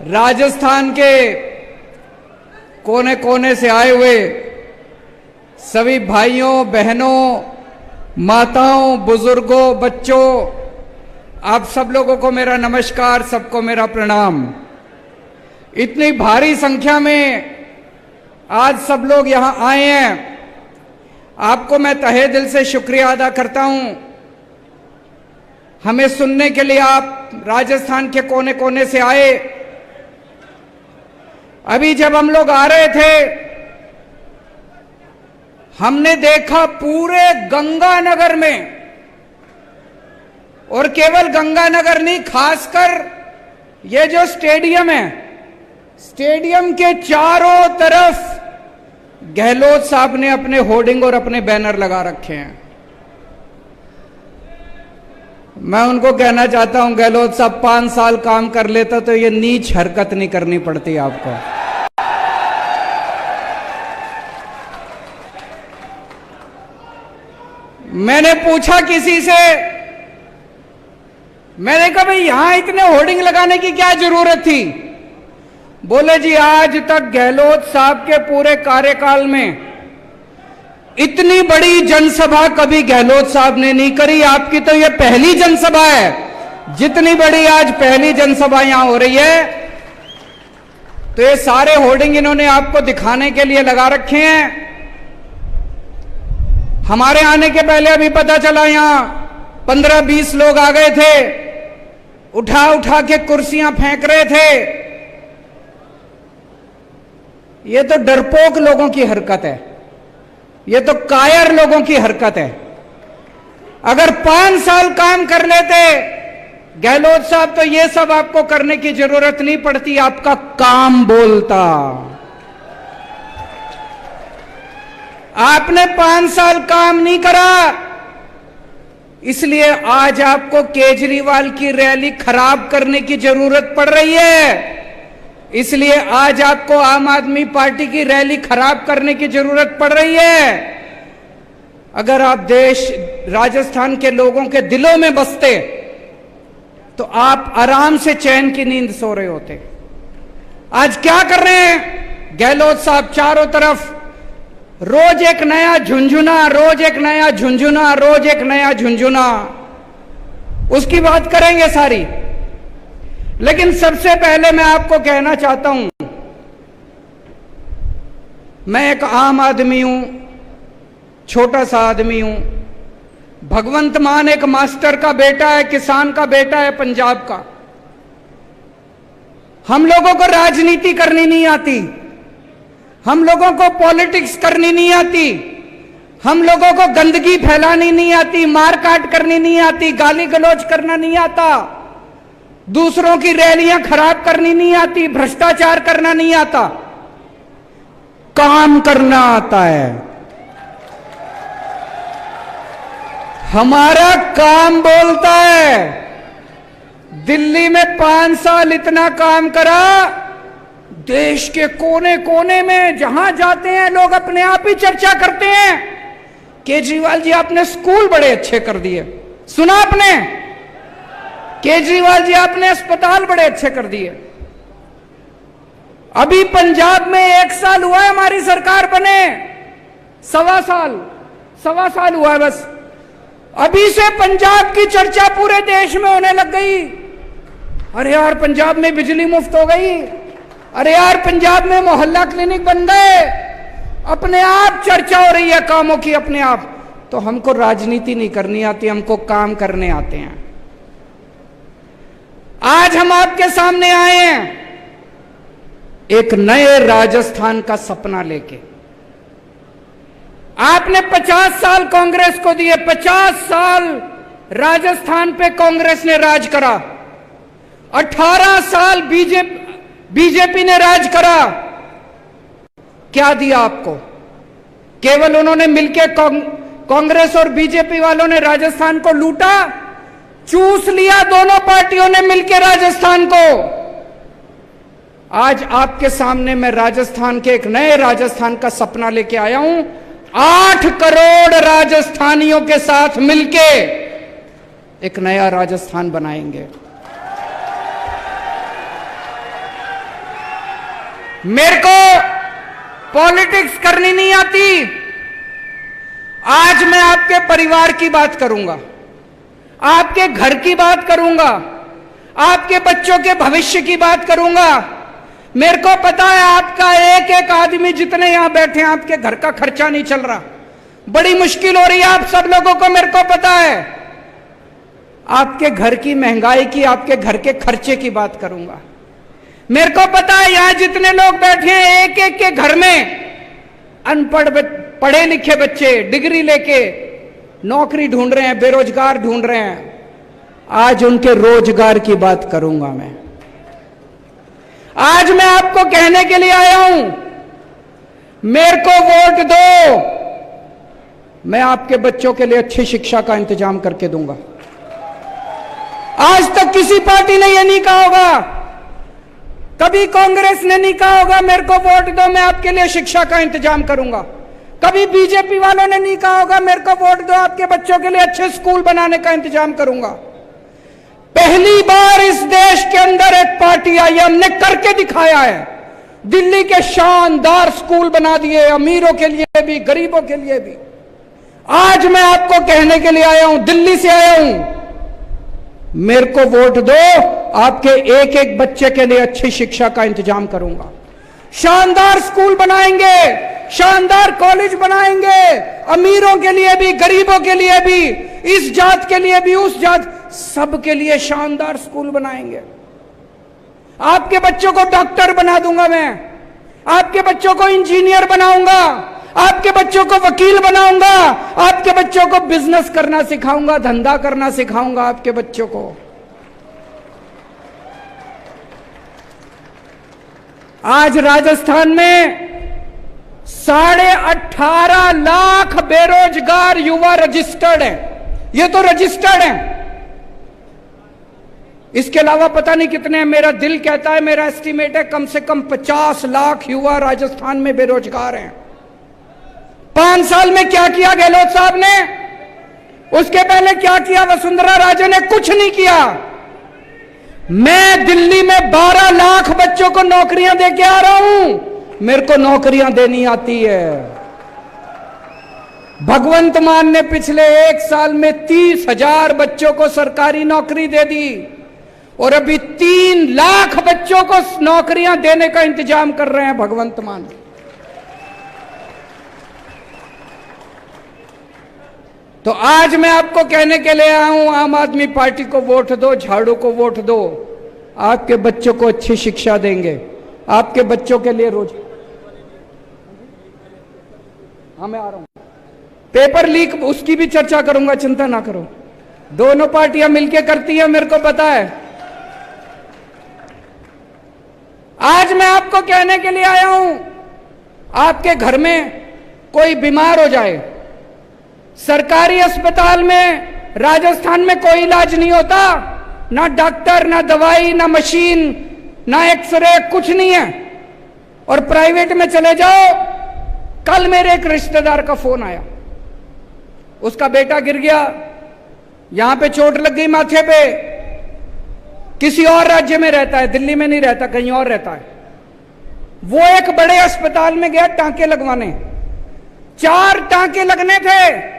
राजस्थान के कोने कोने से आए हुए सभी भाइयों बहनों, माताओं, बुजुर्गों, बच्चों, आप सब लोगों को मेरा नमस्कार, सबको मेरा प्रणाम। इतनी भारी संख्या में आज सब लोग यहां आए हैं, आपको मैं तहे दिल से शुक्रिया अदा करता हूं। हमें सुनने के लिए आप राजस्थान के कोने कोने से आए। अभी जब हम लोग आ रहे थे, हमने देखा पूरे गंगानगर में, और केवल गंगानगर नहीं, खासकर ये जो स्टेडियम है, स्टेडियम के चारों तरफ गहलोत साहब ने अपने होर्डिंग और अपने बैनर लगा रखे हैं। मैं उनको कहना चाहता हूं, गहलोत साहब 5 साल काम कर लेता तो ये नीच हरकत नहीं करनी पड़ती आपको। मैंने पूछा किसी से, मैंने कहा भाई यहां इतने होर्डिंग लगाने की क्या जरूरत थी? बोले जी आज तक गहलोत साहब के पूरे कार्यकाल में इतनी बड़ी जनसभा कभी गहलोत साहब ने नहीं करी, आपकी तो ये पहली जनसभा है। जितनी बड़ी आज पहली जनसभा यहां हो रही है, तो ये सारे होर्डिंग इन्होंने आपको दिखाने के लिए लगा रखे हैं। हमारे आने के पहले अभी पता चला यहां 15-20 लोग आ गए थे, उठा उठा के कुर्सियां फेंक रहे थे। ये तो डरपोक लोगों की हरकत है, ये तो कायर लोगों की हरकत है। अगर 5 साल काम कर लेते गहलोत साहब तो ये सब आपको करने की जरूरत नहीं पड़ती, आपका काम बोलता। आपने 5 साल काम नहीं करा, इसलिए आज आपको केजरीवाल की रैली खराब करने की जरूरत पड़ रही है। इसलिए आज आपको आम आदमी पार्टी की रैली खराब करने की जरूरत पड़ रही है। अगर आप राजस्थान के लोगों के दिलों में बसते तो आप आराम से चैन की नींद सो रहे होते। आज क्या कर रहे हैं गहलोत साहब? चारों तरफ रोज एक नया झुंझुना, रोज एक नया झुंझुना, रोज एक नया झुंझुना। उसकी बात करेंगे सारी, लेकिन सबसे पहले मैं आपको कहना चाहता हूं, मैं एक आम आदमी हूं, छोटा सा आदमी हूं। भगवंत मान एक मास्टर का बेटा है, किसान का बेटा है, पंजाब का। हम लोगों को राजनीति करनी नहीं आती, हम लोगों को पॉलिटिक्स करनी नहीं आती, हम लोगों को गंदगी फैलानी नहीं आती, मारकाट करनी नहीं आती, गाली गलौज करना नहीं आता, दूसरों की रैलियां खराब करनी नहीं आती, भ्रष्टाचार करना नहीं आता, काम करना आता है। हमारा काम बोलता है। दिल्ली में 5 साल इतना काम करा, देश के कोने कोने में जहां जाते हैं लोग अपने आप ही चर्चा करते हैं, केजरीवाल जी आपने स्कूल बड़े अच्छे कर दिए। सुना आपने? केजरीवाल जी आपने अस्पताल बड़े अच्छे कर दिए। अभी पंजाब में 1 साल हुआ है हमारी सरकार बने, 1.25 साल हुआ है बस। अभी से पंजाब की चर्चा पूरे देश में होने लग गई। अरे यार पंजाब में बिजली मुफ्त हो गई, अरे यार पंजाब में मोहल्ला क्लिनिक बन गए, अपने आप चर्चा हो रही है कामों की अपने आप। तो हमको राजनीति नहीं करनी आती, हमको काम करने आते हैं। आज हम आपके सामने आए हैं एक नए राजस्थान का सपना लेके। आपने 50 साल कांग्रेस को दिए, 50 साल राजस्थान पे कांग्रेस ने राज करा, 18 साल बीजेपी ने राज करा। क्या दिया आपको? केवल उन्होंने मिलकर कांग्रेस और बीजेपी वालों ने राजस्थान को लूटा, चूस लिया दोनों पार्टियों ने मिलकर राजस्थान को। आज आपके सामने मैं राजस्थान के एक नए राजस्थान का सपना लेके आया हूं। 8 करोड़ राजस्थानियों के साथ मिलके एक नया राजस्थान बनाएंगे। मेरे को पॉलिटिक्स करनी नहीं आती। आज मैं आपके परिवार की बात करूंगा, आपके घर की बात करूंगा, आपके बच्चों के भविष्य की बात करूंगा। मेरे को पता है आपका एक एक आदमी जितने यहां बैठे हैं, आपके घर का खर्चा नहीं चल रहा, बड़ी मुश्किल हो रही है आप सब लोगों को, मेरे को पता है। आपके घर की महंगाई की, आपके घर के खर्चे की बात करूंगा। मेरे को पता है यहां जितने लोग बैठे हैं, एक एक के घर में अनपढ़ पढ़े लिखे बच्चे डिग्री लेके नौकरी ढूंढ रहे हैं, बेरोजगार ढूंढ रहे हैं। आज उनके रोजगार की बात करूंगा मैं। आज मैं आपको कहने के लिए आया हूं, मेरे को वोट दो, मैं आपके बच्चों के लिए अच्छी शिक्षा का इंतजाम करके दूंगा। आज तक किसी पार्टी ने यह नहीं कहा होगा, कभी कांग्रेस ने नहीं कहा होगा मेरे को वोट दो मैं आपके लिए शिक्षा का इंतजाम करूंगा। कभी बीजेपी वालों ने नहीं कहा होगा मेरे को वोट दो आपके बच्चों के लिए अच्छे स्कूल बनाने का इंतजाम करूंगा। पहली बार इस देश के अंदर एक पार्टी आई, हमने करके दिखाया है। दिल्ली के शानदार स्कूल बना दिए, अमीरों के लिए भी गरीबों के लिए भी। आज मैं आपको कहने के लिए आया हूं, दिल्ली से आया हूं, मेरे को वोट दो, आपके एक एक बच्चे के लिए अच्छी शिक्षा का इंतजाम करूंगा। शानदार स्कूल बनाएंगे, शानदार कॉलेज बनाएंगे, अमीरों के लिए भी गरीबों के लिए भी, इस जात के लिए भी उस जात, सबके लिए शानदार स्कूल बनाएंगे। आपके बच्चों को डॉक्टर बना दूंगा मैं, आपके बच्चों को इंजीनियर बनाऊंगा, आपके बच्चों को वकील बनाऊंगा, आपके बच्चों को बिजनेस करना सिखाऊंगा, धंधा करना सिखाऊंगा आपके बच्चों को। आज राजस्थान में 18.5 लाख बेरोजगार युवा रजिस्टर्ड हैं। ये तो रजिस्टर्ड हैं, इसके अलावा पता नहीं कितने हैं। मेरा दिल कहता है, मेरा एस्टीमेट है, कम से कम 50 लाख युवा राजस्थान में बेरोजगार हैं। 5 साल में क्या किया गहलोत साहब ने, उसके पहले क्या किया वसुंधरा राजे ने? कुछ नहीं किया। मैं दिल्ली में 12 लाख बच्चों को नौकरियां देके आ रहा हूं, मेरे को नौकरियां देनी आती है। भगवंत मान ने पिछले 1 साल में 30,000 बच्चों को सरकारी नौकरी दे दी और अभी 3 लाख बच्चों को नौकरियां देने का इंतजाम कर रहे हैं भगवंत मान। तो आज मैं आपको कहने के लिए आया हूं, आम आदमी पार्टी को वोट दो, झाड़ू को वोट दो, आपके बच्चों को अच्छी शिक्षा देंगे, आपके बच्चों के लिए रोज। हाँ मैं आ रहा हूं, पेपर लीक उसकी भी चर्चा करूंगा, चिंता ना करो। दोनों पार्टियां मिलकर करती हैं, मेरे को पता है। आज मैं आपको कहने के लिए आया हूं, आपके घर में कोई बीमार हो जाए, सरकारी अस्पताल में राजस्थान में कोई इलाज नहीं होता, ना डॉक्टर, ना दवाई, ना मशीन, ना एक्सरे, कुछ नहीं है। और प्राइवेट में चले जाओ, कल मेरे एक रिश्तेदार का फोन आया, उसका बेटा गिर गया, यहां पे चोट लग गई माथे पे, किसी और राज्य में रहता है, दिल्ली में नहीं रहता, कहीं और रहता है। वो एक बड़े अस्पताल में गया टांके लगवाने, 4 टांके लगने थे।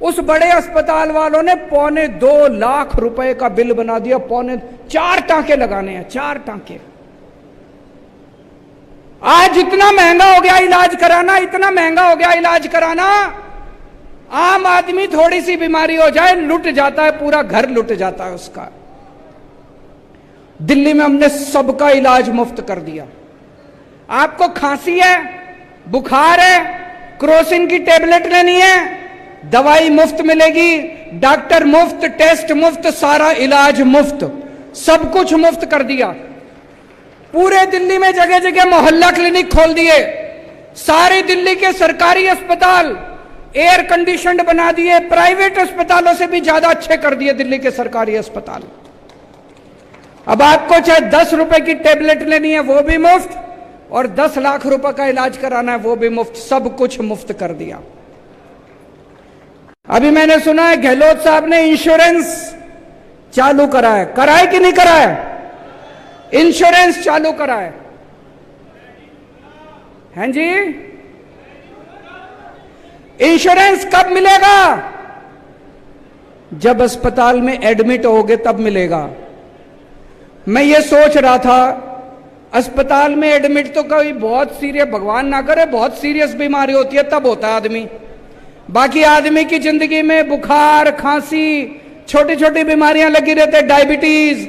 उस बड़े अस्पताल वालों ने 2.25 लाख रुपए का बिल बना दिया, 4 टांके लगाने हैं, 4 टांके। आज इतना महंगा हो गया इलाज कराना, इतना महंगा हो गया इलाज कराना। आम आदमी थोड़ी सी बीमारी हो जाए लुट जाता है, पूरा घर लुट जाता है उसका। दिल्ली में हमने सबका इलाज मुफ्त कर दिया। आपको खांसी है, बुखार है, क्रोसिन की टेबलेट लेनी है, दवाई मुफ्त मिलेगी, डॉक्टर मुफ्त, टेस्ट मुफ्त, सारा इलाज मुफ्त, सब कुछ मुफ्त कर दिया। पूरे दिल्ली में जगह जगह मोहल्ला क्लिनिक खोल दिए, सारे दिल्ली के सरकारी अस्पताल एयर कंडीशनड बना दिए, प्राइवेट अस्पतालों से भी ज्यादा अच्छे कर दिए दिल्ली के सरकारी अस्पताल। अब आपको चाहे 10 रुपए की टेबलेट लेनी है वो भी मुफ्त, और 10 लाख रुपए का इलाज कराना है वो भी मुफ्त, सब कुछ मुफ्त कर दिया। अभी मैंने सुना है गहलोत साहब ने इंश्योरेंस चालू करा है, कराए कि नहीं कराए? इंश्योरेंस चालू करा है। हैं जी? इंश्योरेंस कब मिलेगा? जब अस्पताल में एडमिट होगे तब मिलेगा। मैं ये सोच रहा था, अस्पताल में एडमिट तो कभी बहुत सीरियस, भगवान ना करे बहुत सीरियस बीमारी होती है तब होता है आदमी। बाकी आदमी की जिंदगी में बुखार, खांसी, छोटी छोटी बीमारियां लगी रहती है, डायबिटीज।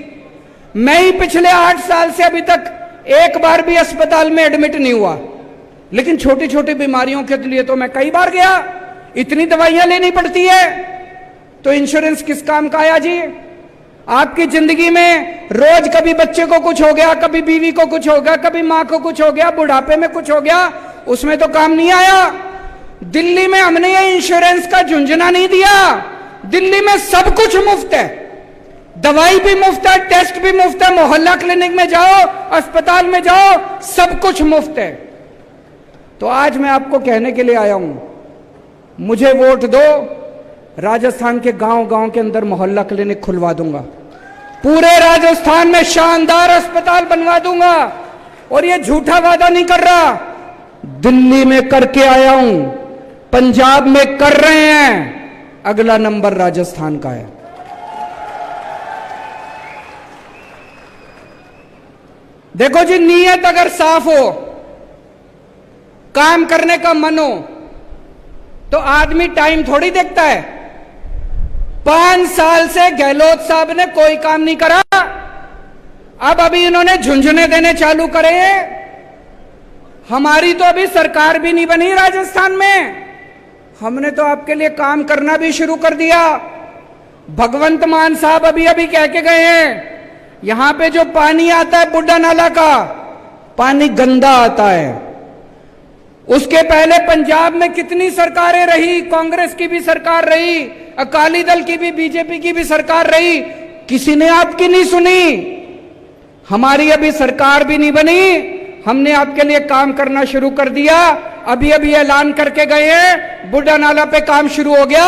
मैं ही पिछले 8 साल से अभी तक एक बार भी अस्पताल में एडमिट नहीं हुआ, लेकिन छोटी छोटी बीमारियों के लिए तो मैं कई बार गया। इतनी दवाइयां लेनी पड़ती है, तो इंश्योरेंस किस काम का आया जी? आपकी जिंदगी में रोज कभी बच्चे को कुछ हो गया, कभी बीवी को कुछ हो गया, कभी मां को कुछ हो गया, बुढ़ापे में कुछ हो गया, उसमें तो काम नहीं आया। दिल्ली में हमने ये इंश्योरेंस का झुंझुना नहीं दिया। दिल्ली में सब कुछ मुफ्त है, दवाई भी मुफ्त है, टेस्ट भी मुफ्त है, मोहल्ला क्लिनिक में जाओ, अस्पताल में जाओ, सब कुछ मुफ्त है। तो आज मैं आपको कहने के लिए आया हूं, मुझे वोट दो, राजस्थान के गांव गांव के अंदर मोहल्ला क्लिनिक खुलवा दूंगा, पूरे राजस्थान में शानदार अस्पताल बनवा दूंगा। और ये झूठा वादा नहीं कर रहा, दिल्ली में करके आया हूं, पंजाब में कर रहे हैं, अगला नंबर राजस्थान का है। देखो जी, नीयत अगर साफ हो, काम करने का मन हो, तो आदमी टाइम थोड़ी देखता है। 5 साल से गहलोत साहब ने कोई काम नहीं करा, अब अभी इन्होंने झुंझुने देने चालू करे हैं। हमारी तो अभी सरकार भी नहीं बनी राजस्थान में, हमने तो आपके लिए काम करना भी शुरू कर दिया। भगवंत मान साहब अभी अभी कह के गए हैं, यहां पे जो पानी आता है बुड्ढा नाला का, पानी गंदा आता है। उसके पहले पंजाब में कितनी सरकारें रही, कांग्रेस की भी सरकार रही, अकाली दल की भी, बीजेपी की भी सरकार रही, किसी ने आपकी नहीं सुनी। हमारी अभी सरकार भी नहीं बनी, हमने आपके लिए काम करना शुरू कर दिया। अभी अभी ऐलान करके गए हैं, बुड्ढा नाला पे काम शुरू हो गया,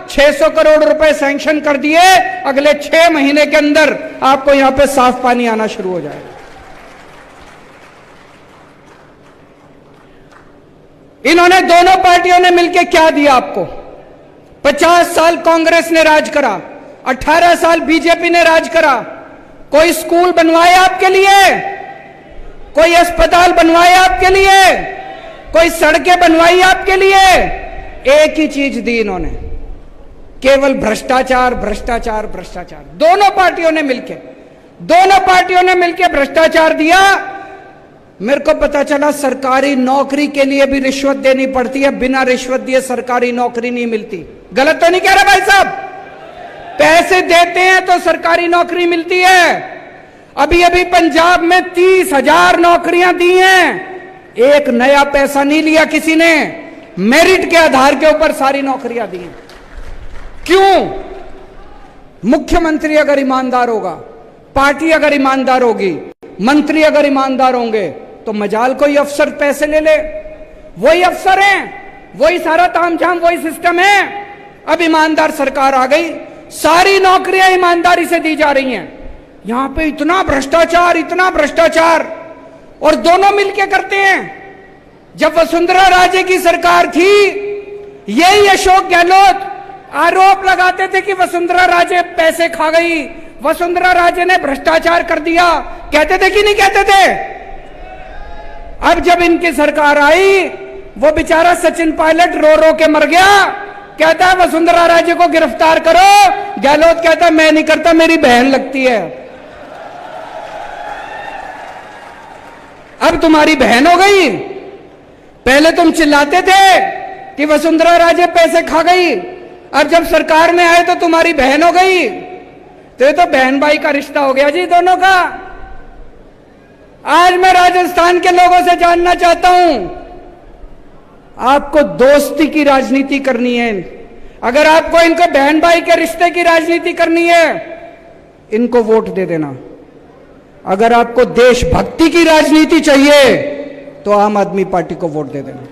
600 करोड़ रुपए सैंक्शन कर दिए, अगले 6 महीने के अंदर आपको यहां पे साफ पानी आना शुरू हो जाएगा। इन्होंने दोनों पार्टियों ने मिलकर क्या दिया आपको? 50 साल कांग्रेस ने राज करा, 18 साल बीजेपी ने राज करा। कोई स्कूल बनवाया आपके लिए? कोई अस्पताल बनवाया आपके लिए? कोई सड़कें बनवाई आपके लिए? एक ही चीज दी इन्होंने, केवल भ्रष्टाचार, भ्रष्टाचार, भ्रष्टाचार। दोनों पार्टियों ने मिलकर भ्रष्टाचार दिया। मेरे को पता चला सरकारी नौकरी के लिए भी रिश्वत देनी पड़ती है, बिना रिश्वत दिए सरकारी नौकरी नहीं मिलती। गलत तो नहीं कह रहा भाई साहब? पैसे देते हैं तो सरकारी नौकरी मिलती है। अभी अभी पंजाब में 30,000 नौकरियां दी हैं, एक नया पैसा नहीं लिया किसी ने, मेरिट के आधार के ऊपर सारी नौकरियां दी हैं। क्यों? मुख्यमंत्री अगर ईमानदार होगा, पार्टी अगर ईमानदार होगी, मंत्री अगर ईमानदार होंगे, तो मजाल कोई अफसर पैसे ले ले। वही अफसर हैं, वही सारा तामझाम, वही सिस्टम है। अब ईमानदार सरकार आ गई, सारी नौकरियां ईमानदारी से दी जा रही हैं। यहां पे इतना भ्रष्टाचार, इतना भ्रष्टाचार, और दोनों मिलके करते हैं। जब वसुंधरा राजे की सरकार थी, यही अशोक गहलोत आरोप लगाते थे कि वसुंधरा राजे पैसे खा गई, वसुंधरा राजे ने भ्रष्टाचार कर दिया। कहते थे कि नहीं कहते थे? अब जब इनकी सरकार आई, वो बेचारा सचिन पायलट रो रो के मर गया। कहता है वसुंधरा राजे को गिरफ्तार करो, गहलोत कहता मैं नहीं करता, मेरी बहन लगती है। अब तुम्हारी बहन हो गई। पहले तुम चिल्लाते थे कि वसुंधरा राजे पैसे खा गई, अब जब सरकार में आए तो तुम्हारी बहन हो गई। तो ये तो बहन भाई का रिश्ता हो गया जी दोनों का। आज मैं राजस्थान के लोगों से जानना चाहता हूं, आपको दोस्ती की राजनीति करनी है, अगर आपको इनको बहन भाई के रिश्ते की राजनीति करनी है, इनको वोट दे देना। अगर आपको देशभक्ति की राजनीति चाहिए, तो आम आदमी पार्टी को वोट दे देना।